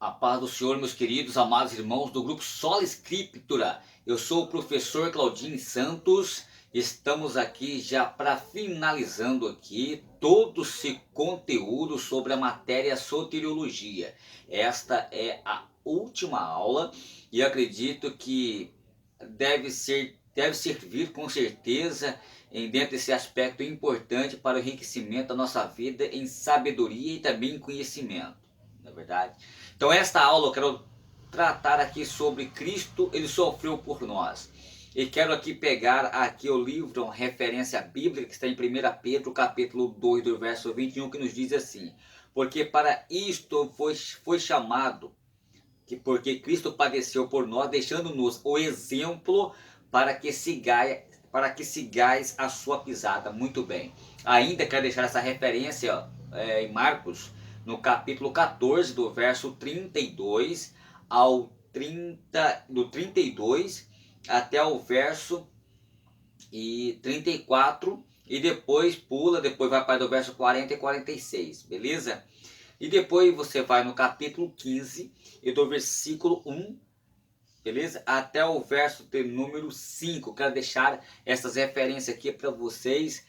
A paz do Senhor, meus queridos, amados irmãos do grupo Sola Escritura. Eu sou o professor Claudine Santos. Estamos aqui já para finalizando aqui todo esse conteúdo sobre a matéria soteriologia. Esta é a última aula e acredito que deve servir com certeza dentro desse aspecto importante para o enriquecimento da nossa vida em sabedoria e também em conhecimento. Não é verdade? Então esta aula eu quero tratar aqui sobre Cristo, ele sofreu por nós. E quero aqui pegar aqui o livro, uma referência bíblica que está em 1 Pedro, capítulo 2, do verso 21, que nos diz assim: porque para isto foi chamado, porque Cristo padeceu por nós, deixando-nos o exemplo para que sigais a sua pisada. Muito bem. Ainda quero deixar essa referência em Marcos, no capítulo 14, do verso 32 ao 30, do 32 até o verso 34, e depois pula, depois vai para o verso 40 e 46, beleza? E depois você vai no capítulo 15 e do versículo 1, beleza? Até o verso de número 5. Quero deixar essas referências aqui para vocês.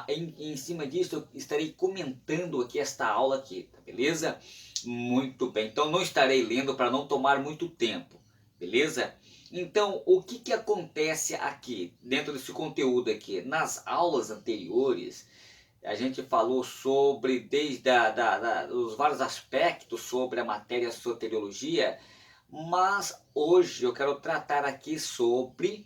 Em cima disso eu estarei comentando aqui esta aula aqui, tá beleza? Muito bem, então não estarei lendo para não tomar muito tempo, beleza? Então, o que acontece aqui, dentro desse conteúdo aqui? Nas aulas anteriores, a gente falou sobre, desde os vários aspectos sobre a matéria soteriologia, mas hoje eu quero tratar aqui sobre,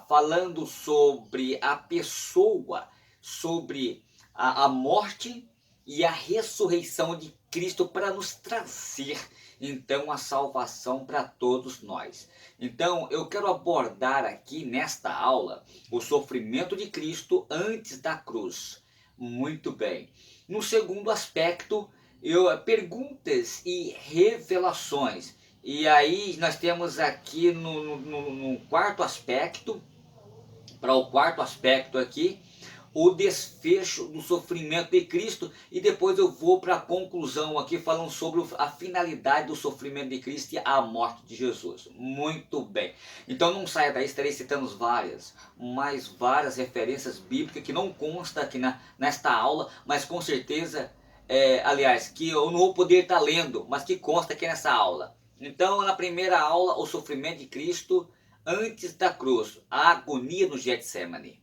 falando sobre a pessoa, sobre a morte e a ressurreição de Cristo para nos trazer, então, a salvação para todos nós. Então, eu quero abordar aqui nesta aula o sofrimento de Cristo antes da cruz. Muito bem. No segundo aspecto, perguntas e revelações. E aí nós temos aqui no quarto aspecto, para o quarto aspecto aqui, o desfecho do sofrimento de Cristo, e depois eu vou para a conclusão aqui falando sobre a finalidade do sofrimento de Cristo e a morte de Jesus. Muito bem. Então não saia daí, estarei citando várias referências bíblicas que não consta aqui nesta aula, mas com certeza, aliás, que eu não vou poder estar lendo, mas que consta aqui nessa aula. Então, na primeira aula, o sofrimento de Cristo antes da cruz, a agonia no Getsemane.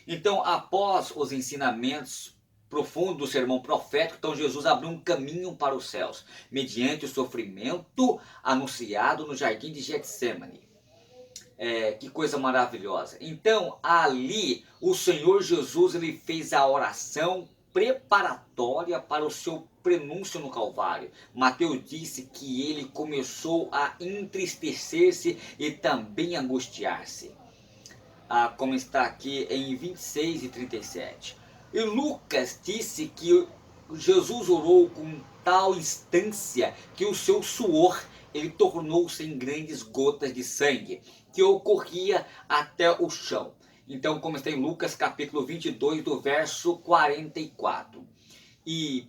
Então, após os ensinamentos profundos do sermão profético, então Jesus abriu um caminho para os céus, mediante o sofrimento anunciado no jardim de Getsemane. Que coisa maravilhosa. Então, ali, o Senhor Jesus ele fez a oração preparatória para o seu prenúncio no Calvário. Mateus disse que ele começou a entristecer-se e também angustiar-se, como está aqui em 26 e 37. E Lucas disse que Jesus orou com tal instância que o seu suor ele tornou-se em grandes gotas de sangue, que ocorria até o chão. Então, como está em Lucas capítulo 22, do verso 44. E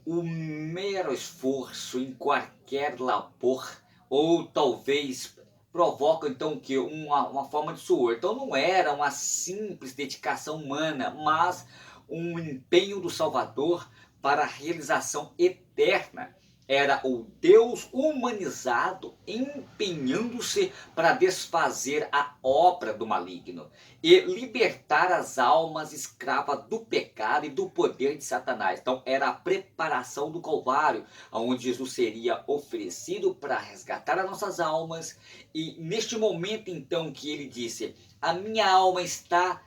o mero esforço em qualquer labor, ou talvez provoca então que uma forma de suor. Então não era uma simples dedicação humana, mas um empenho do Salvador para a realização eterna. Era o Deus humanizado empenhando-se para desfazer a obra do maligno e libertar as almas escravas do pecado e do poder de Satanás. Então era a preparação do Calvário, onde Jesus seria oferecido para resgatar as nossas almas. E neste momento então que ele disse: a minha alma está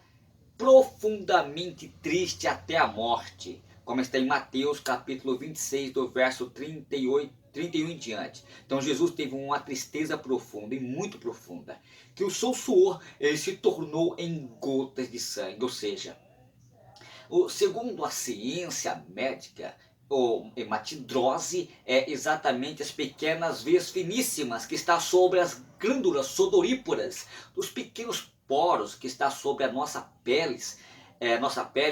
profundamente triste até a morte, como está em Mateus capítulo 26, do verso 31 em diante. Então Jesus teve uma tristeza profunda, e muito profunda, que o seu suor ele se tornou em gotas de sangue. Ou seja, segundo a ciência médica, hematidrose é exatamente as pequenas veias finíssimas que está sobre as glândulas sudoríparas dos pequenos poros que está sobre a nossa pele,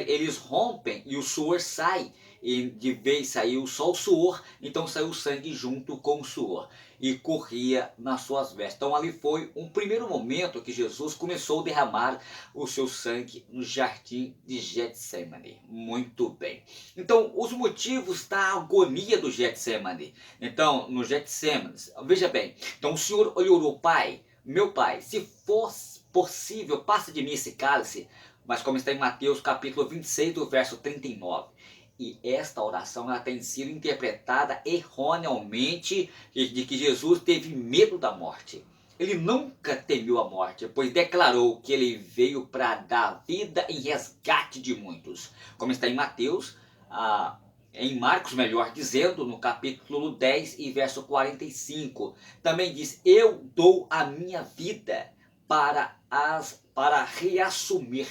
eles rompem e o suor sai. e de vez saiu só o suor, então saiu o sangue junto com o suor e corria nas suas vestes. Então ali foi um primeiro momento que Jesus começou a derramar o seu sangue no jardim de Getsemane. Muito bem. Então, os motivos da agonia do Getsemane. Então, no Getsemane, veja bem. Então, o Senhor orou, Pai, meu Pai, se fosse possível, passa de mim esse cálice, mas como está em Mateus capítulo 26, do verso 39. E esta oração ela tem sido interpretada erroneamente de que Jesus teve medo da morte. Ele nunca temeu a morte, pois declarou que ele veio para dar vida em resgate de muitos. Como está em Mateus, em Marcos, melhor dizendo, no capítulo 10 e verso 45. Também diz, eu dou a minha vida para reassumir.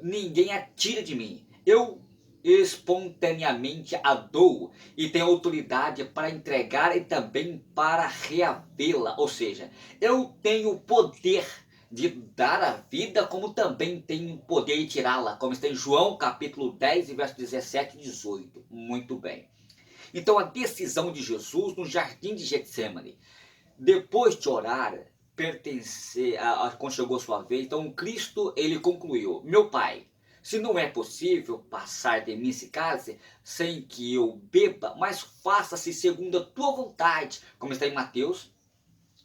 Ninguém a tira de mim. Eu espontaneamente a dou e tenho autoridade para entregar e também para reavê-la. Ou seja, eu tenho o poder de dar a vida, como também tenho o poder de tirá-la, como está em João capítulo 10, verso 17 e 18. Muito bem. Então a decisão de Jesus no jardim de Getsemane, depois de orar, quando chegou sua vez, então Cristo ele concluiu, meu Pai, se não é possível passar de mim esse cálice sem que eu beba, mas faça-se segundo a tua vontade, como está em Mateus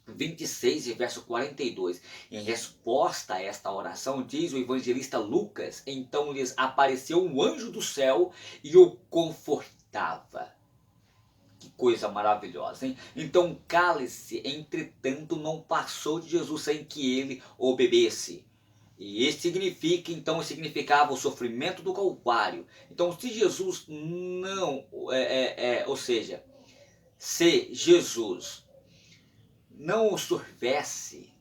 26 e verso 42. Em resposta a esta oração, diz o evangelista Lucas, então lhes apareceu um anjo do céu e o confortava. Que coisa maravilhosa, hein? Então o cálice, entretanto, não passou de Jesus sem que ele o bebesse. E isso significa, então, significava o sofrimento do Calvário. Então, se Jesus não, ou seja, se Jesus não o sofresse,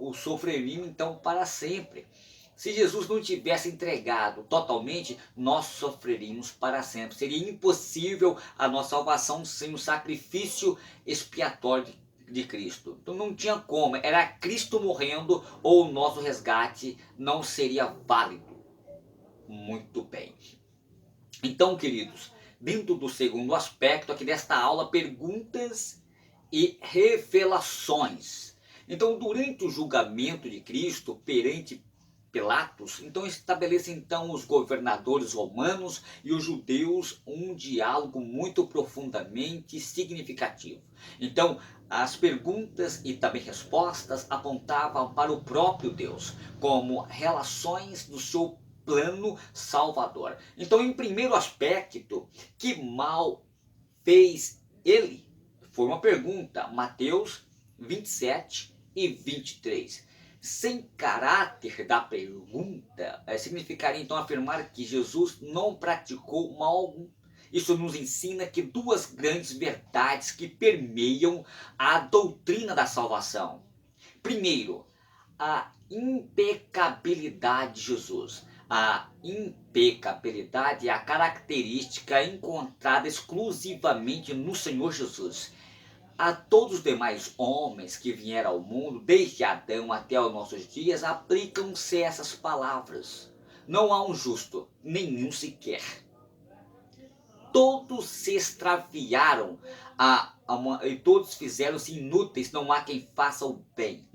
o sofreríamos então para sempre. Se Jesus não tivesse entregado totalmente, nós sofreríamos para sempre. Seria impossível a nossa salvação sem o sacrifício expiatório de Cristo. Então não tinha como, era Cristo morrendo ou o nosso resgate não seria válido. Muito bem. Então, queridos, dentro do segundo aspecto aqui desta aula, perguntas e revelações. Então, durante o julgamento de Cristo perante Pilatos, então estabelece então os governadores romanos e os judeus um diálogo muito profundamente significativo. Então, as perguntas e também respostas apontavam para o próprio Deus, como relações do seu plano salvador. Então, em primeiro aspecto, que mal fez ele? Foi uma pergunta, Mateus 27 e 23. Sem caráter da pergunta, significaria então afirmar que Jesus não praticou mal algum. Isso nos ensina que duas grandes verdades que permeiam a doutrina da salvação. Primeiro, a impecabilidade de Jesus. A impecabilidade é a característica encontrada exclusivamente no Senhor Jesus. A todos os demais homens que vieram ao mundo, desde Adão até os nossos dias, aplicam-se essas palavras. Não há um justo, nenhum sequer. Todos se extraviaram e todos fizeram-se inúteis, não há quem faça o bem.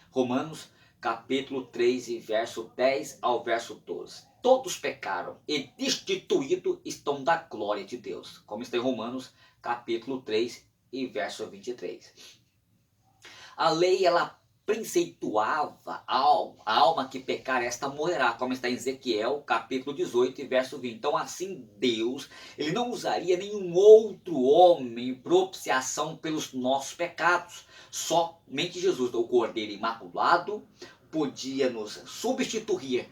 Romanos capítulo 3, verso 10 ao verso 12. Todos pecaram e destituídos estão da glória de Deus. Como está em Romanos capítulo 3 e verso 23. A lei, ela preceituava a alma que pecar, esta morrerá, como está em Ezequiel, capítulo 18, verso 20. Então, assim, Deus, ele não usaria nenhum outro homem em propiciação pelos nossos pecados. Somente Jesus, o Cordeiro Imaculado, podia nos substituir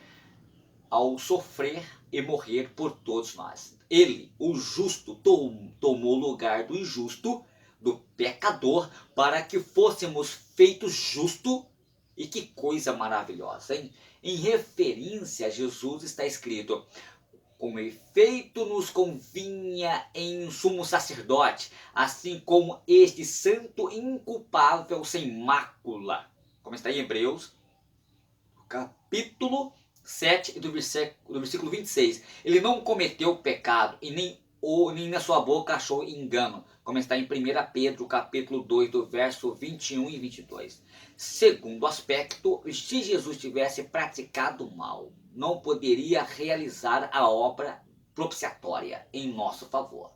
ao sofrer e morrer por todos nós. Ele, o justo, tomou o lugar do injusto, do pecador, para que fôssemos feitos justos. E que coisa maravilhosa, hein? Em referência a Jesus está escrito: com efeito nos convinha em sumo sacerdote, assim como este santo inculpável sem mácula. Como está em Hebreus, capítulo 7 e do versículo 26. Ele não cometeu pecado e nem na sua boca achou engano, como está em 1 Pedro, capítulo 2, do verso 21 e 22. Segundo aspecto, se Jesus tivesse praticado mal, não poderia realizar a obra propiciatória em nosso favor.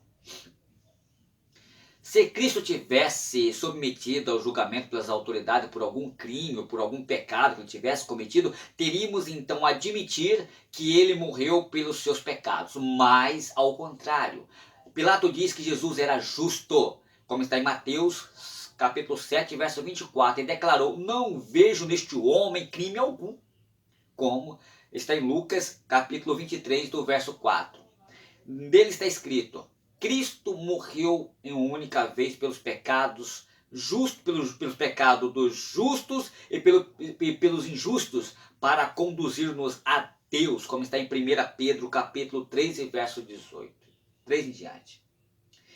Se Cristo tivesse submetido ao julgamento pelas autoridades por algum crime ou por algum pecado que ele tivesse cometido, teríamos então admitir que ele morreu pelos seus pecados. Mas, ao contrário, Pilato diz que Jesus era justo, como está em Mateus, capítulo 7, verso 24. Ele declarou: não vejo neste homem crime algum, como está em Lucas, capítulo 23, do verso 4. Dele está escrito: Cristo morreu em uma única vez pelos pecados, pelos pecados dos justos e pelos injustos, para conduzir-nos a Deus, como está em 1 Pedro, capítulo 3, verso 18. 3 em diante.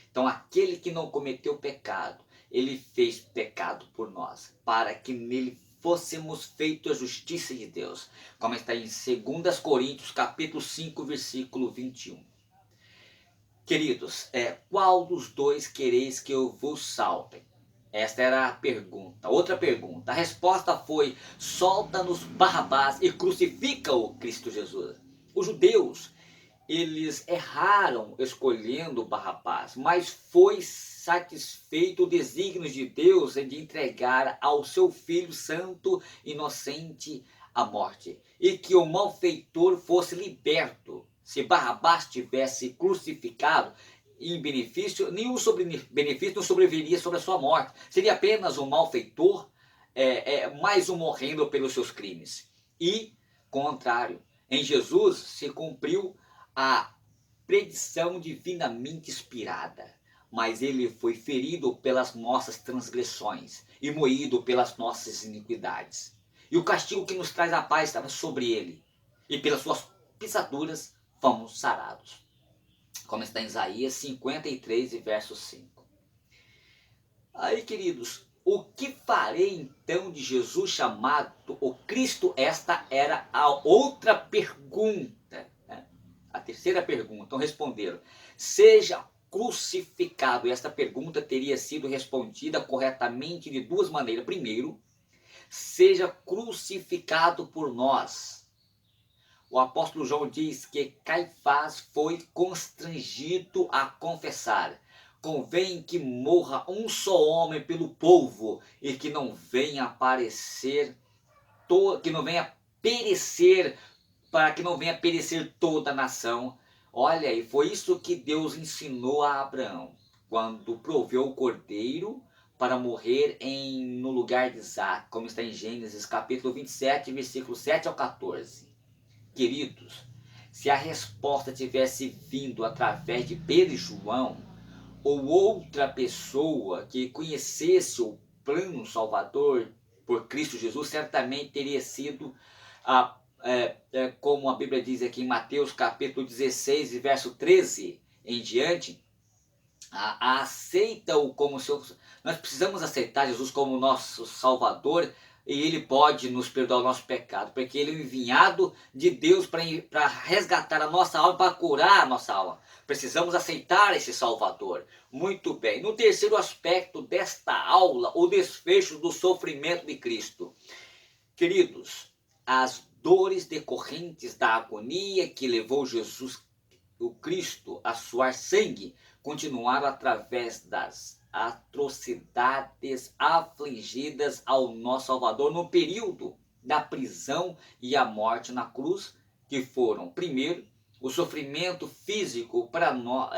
Então, aquele que não cometeu pecado, ele fez pecado por nós, para que nele fôssemos feitos a justiça de Deus, como está em 2 Coríntios, capítulo 5, versículo 21. Queridos, qual dos dois quereis que eu vos salve? Esta era a pergunta. Outra pergunta. A resposta foi: solta-nos Barrabás e crucifica o Cristo Jesus. Os judeus, eles erraram escolhendo Barrabás, mas foi satisfeito o desígnio de Deus de entregar ao seu Filho Santo, inocente, a morte, e que o malfeitor fosse liberto. Se Barrabás tivesse crucificado em benefício, nenhum benefício não sobreviveria sobre a sua morte. Seria apenas um malfeitor, mais um morrendo pelos seus crimes. E, contrário, em Jesus se cumpriu a predição divinamente inspirada. Mas ele foi ferido pelas nossas transgressões e moído pelas nossas iniquidades. E o castigo que nos traz a paz estava sobre ele. E pelas suas pisaduras fomos sarados. Como está em Isaías 53, verso 5. Aí, queridos, o que farei então de Jesus chamado o Cristo? Esta era a outra pergunta. Né? A terceira pergunta. Então responderam: seja crucificado. E esta pergunta teria sido respondida corretamente de duas maneiras. Primeiro, seja crucificado por nós. O apóstolo João diz que Caifás foi constrangido a confessar: convém que morra um só homem pelo povo e que não venha aparecer, que não venha perecer, para que não venha perecer toda a nação. Olha, e foi isso que Deus ensinou a Abraão, quando proveu o cordeiro para morrer no lugar de Isaac, como está em Gênesis capítulo 27, versículo 7 ao 14. Queridos, se a resposta tivesse vindo através de Pedro e João, ou outra pessoa que conhecesse o plano salvador por Cristo Jesus, certamente teria sido, como a Bíblia diz aqui em Mateus capítulo 16, verso 13 em diante, aceita-o como seu... Nós precisamos aceitar Jesus como nosso Salvador, e ele pode nos perdoar o nosso pecado, porque ele é o enviado de Deus para resgatar a nossa alma, para curar a nossa alma. Precisamos aceitar esse Salvador. Muito bem. No terceiro aspecto desta aula, o desfecho do sofrimento de Cristo. Queridos, as dores decorrentes da agonia que levou Jesus, o Cristo, a suar sangue, continuaram através das atrocidades afligidas ao nosso Salvador no período da prisão e a morte na cruz, que foram, primeiro, o sofrimento físico para nós,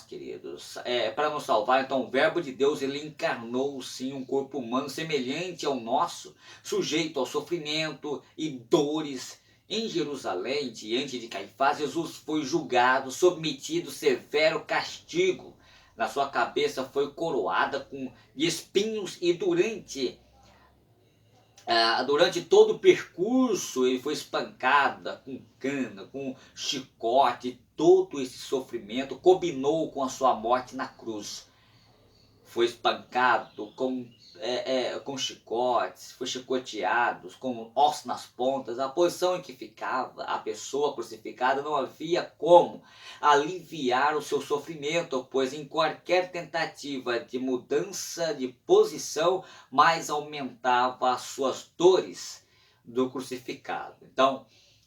queridos, para nos salvar. Então o verbo de Deus, ele encarnou sim um corpo humano semelhante ao nosso, sujeito ao sofrimento e dores. Em Jerusalém, diante de Caifás, Jesus foi julgado, submetido a severo castigo. Na sua cabeça foi coroada com espinhos e durante todo o percurso ele foi espancado com cana, com chicote. Todo esse sofrimento combinou com a sua morte na cruz. Foi espancado com com chicotes, foi chicoteados, com ossos nas pontas. A posição em que ficava a pessoa crucificada não havia como aliviar o seu sofrimento, pois em qualquer tentativa de mudança de posição, mais aumentava as suas dores do crucificado. Então,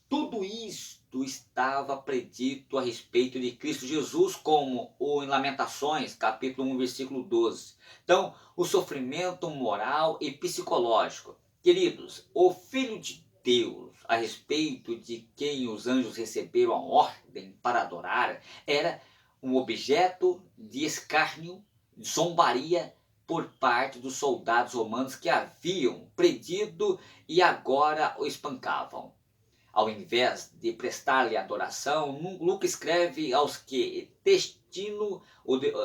tudo isto estava predito a respeito de Cristo Jesus, como em Lamentações, capítulo 1, versículo 12. Então, o sofrimento moral e psicológico. Queridos, o Filho de Deus, a respeito de quem os anjos receberam a ordem para adorar, era um objeto de escárnio, de zombaria por parte dos soldados romanos que haviam predido e agora o espancavam. Ao invés de prestar-lhe adoração, Lucas escreve aos que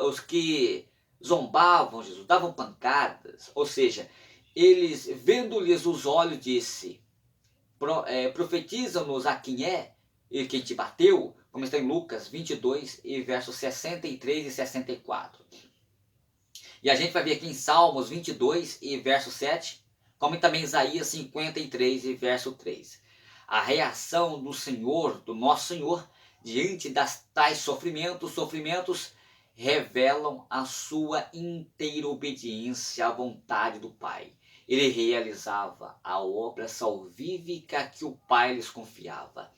aos que zombavam Jesus, davam pancadas, ou seja, eles, vendo-lhes os olhos, disse, profetiza-nos a quem é e quem te bateu, como está em Lucas 22, e versos 63 e 64. E a gente vai ver aqui em Salmos 22 e verso 7, como também Isaías 53 e verso 3. A reação do Senhor, do nosso Senhor, diante das tais sofrimentos revelam a sua inteira obediência à vontade do Pai. Ele realizava a obra salvífica que o Pai lhes confiava.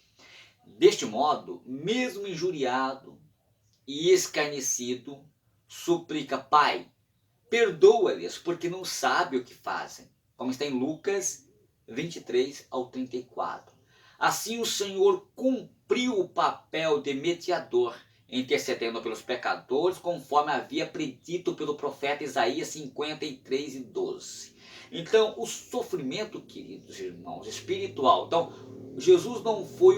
Deste modo, mesmo injuriado e escarnecido, suplica: Pai, perdoa-lhes, porque não sabem o que fazem. Como está em Lucas 23 ao 34. Assim o Senhor cumpriu o papel de mediador, intercedendo pelos pecadores, conforme havia predito pelo profeta Isaías 53 e 12. Então, o sofrimento, queridos irmãos, espiritual. Então, Jesus não foi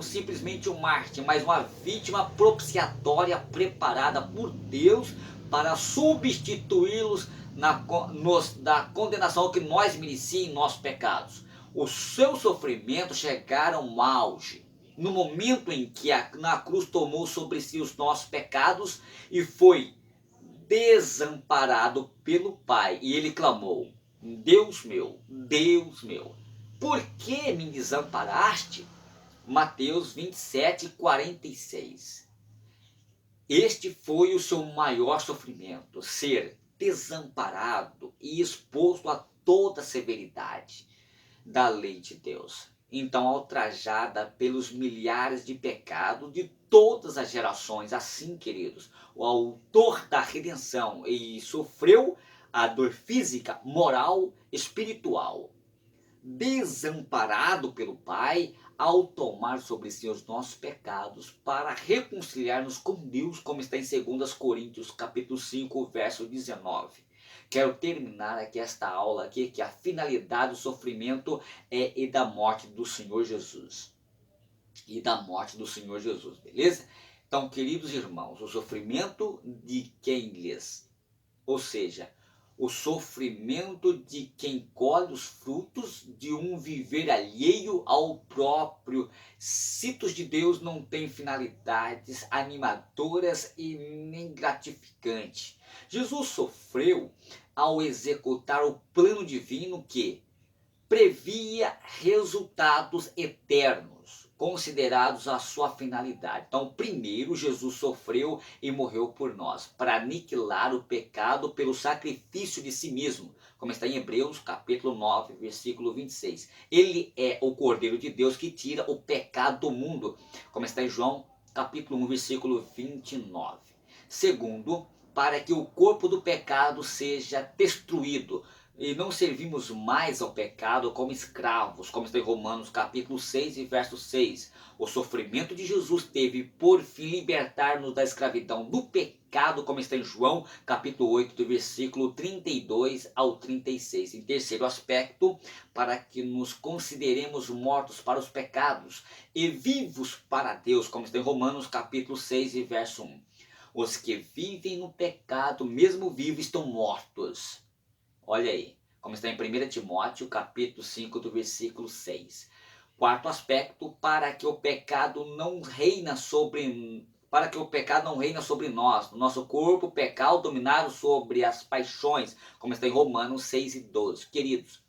simplesmente um mártir, mas uma vítima propiciatória preparada por Deus para substituí-los da condenação que nós merecíamos em nossos pecados. Os seus sofrimentos chegaram ao auge no momento em que na cruz tomou sobre si os nossos pecados e foi desamparado pelo Pai. E ele clamou: Deus meu, por que me desamparaste? Mateus 27, 46. Este foi o seu maior sofrimento, ser desamparado e exposto a toda a severidade da lei de Deus. Então, ultrajada pelos milhares de pecados de todas as gerações, assim, queridos, o autor da redenção, e sofreu a dor física, moral, espiritual, desamparado pelo Pai, ao tomar sobre si os nossos pecados para reconciliar-nos com Deus, como está em 2 Coríntios capítulo 5, verso 19. Quero terminar aqui esta aula aqui, que a finalidade do sofrimento e da morte do Senhor Jesus. Beleza? Então, queridos irmãos, o sofrimento de quem lhes, ou seja, o sofrimento de quem colhe os frutos de um viver alheio ao próprio citos de Deus não tem finalidades animadoras e nem gratificantes. Jesus sofreu ao executar o plano divino que previa resultados eternos, considerados a sua finalidade. Então, primeiro, Jesus sofreu e morreu por nós, para aniquilar o pecado pelo sacrifício de si mesmo, como está em Hebreus, capítulo 9, versículo 26. Ele é o Cordeiro de Deus que tira o pecado do mundo, como está em João, capítulo 1, versículo 29. Segundo, para que o corpo do pecado seja destruído, e não servimos mais ao pecado como escravos, como está em Romanos capítulo 6 e verso 6. O sofrimento de Jesus teve por fim libertar-nos da escravidão do pecado, como está em João capítulo 8, do versículo 32 ao 36. Em terceiro aspecto, para que nos consideremos mortos para os pecados e vivos para Deus, como está em Romanos capítulo 6 e verso 1. Os que vivem no pecado, mesmo vivos, estão mortos. Olha aí, como está em 1 Timóteo, capítulo 5, do versículo 6. Quarto aspecto, para que o pecado não reina sobre para que o pecado não reine sobre nós. No nosso corpo, o pecado dominado sobre as paixões, como está em Romanos 6:12. Queridos,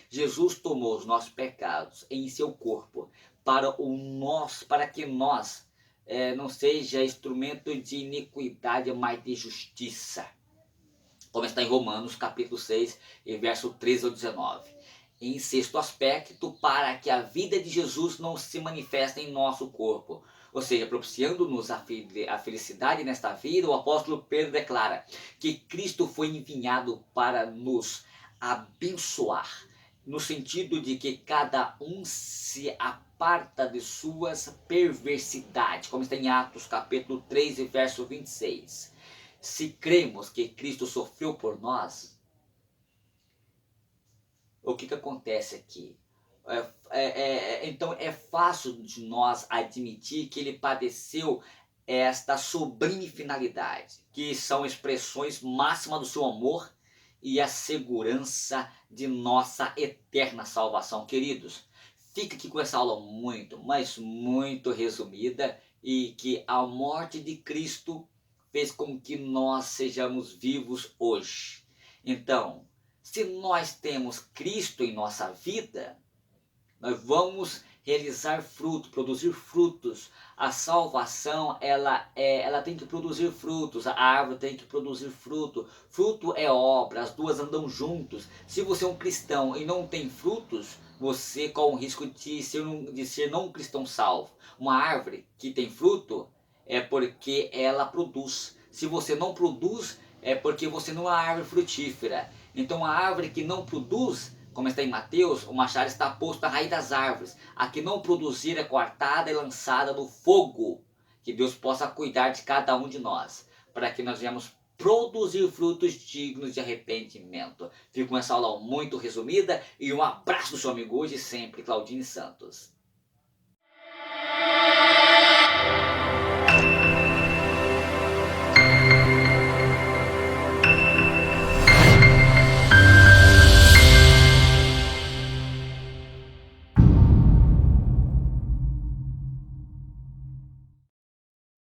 Jesus tomou os nossos pecados em seu corpo para que nós não seja instrumento de iniquidade, mas de justiça. Como está em Romanos capítulo 6, e verso 13 ao 19. Em sexto aspecto, para que a vida de Jesus não se manifeste em nosso corpo. Ou seja, propiciando-nos a felicidade nesta vida, o apóstolo Pedro declara que Cristo foi enviado para nos abençoar, no sentido de que cada um se aparta de suas perversidades, como está em Atos capítulo 3 e verso 26. Se cremos que Cristo sofreu por nós, o que acontece aqui? Então é fácil de nós admitir que ele padeceu esta sublime finalidade, que são expressões máximas do seu amor e a segurança de nossa eterna salvação. Queridos, fica aqui com essa aula muito, mas muito resumida, e que a morte de Cristo fez com que nós sejamos vivos hoje. Então, se nós temos Cristo em nossa vida, nós vamos realizar fruto, produzir frutos. A salvação, ela tem que produzir frutos. A árvore tem que produzir fruto. Fruto é obra, as duas andam juntos. Se você é um cristão e não tem frutos, você corre o risco de ser não um cristão salvo. Uma árvore que tem fruto é porque ela produz. Se você não produz, é porque você não é uma árvore frutífera. Então a árvore que não produz, como está em Mateus, o machado está posto à raiz das árvores. A que não produzir é cortada e lançada no fogo. Que Deus possa cuidar de cada um de nós, para que nós venhamos produzir frutos dignos de arrependimento. Fico com essa aula muito resumida e um abraço do seu amigo hoje sempre, Claudine Santos.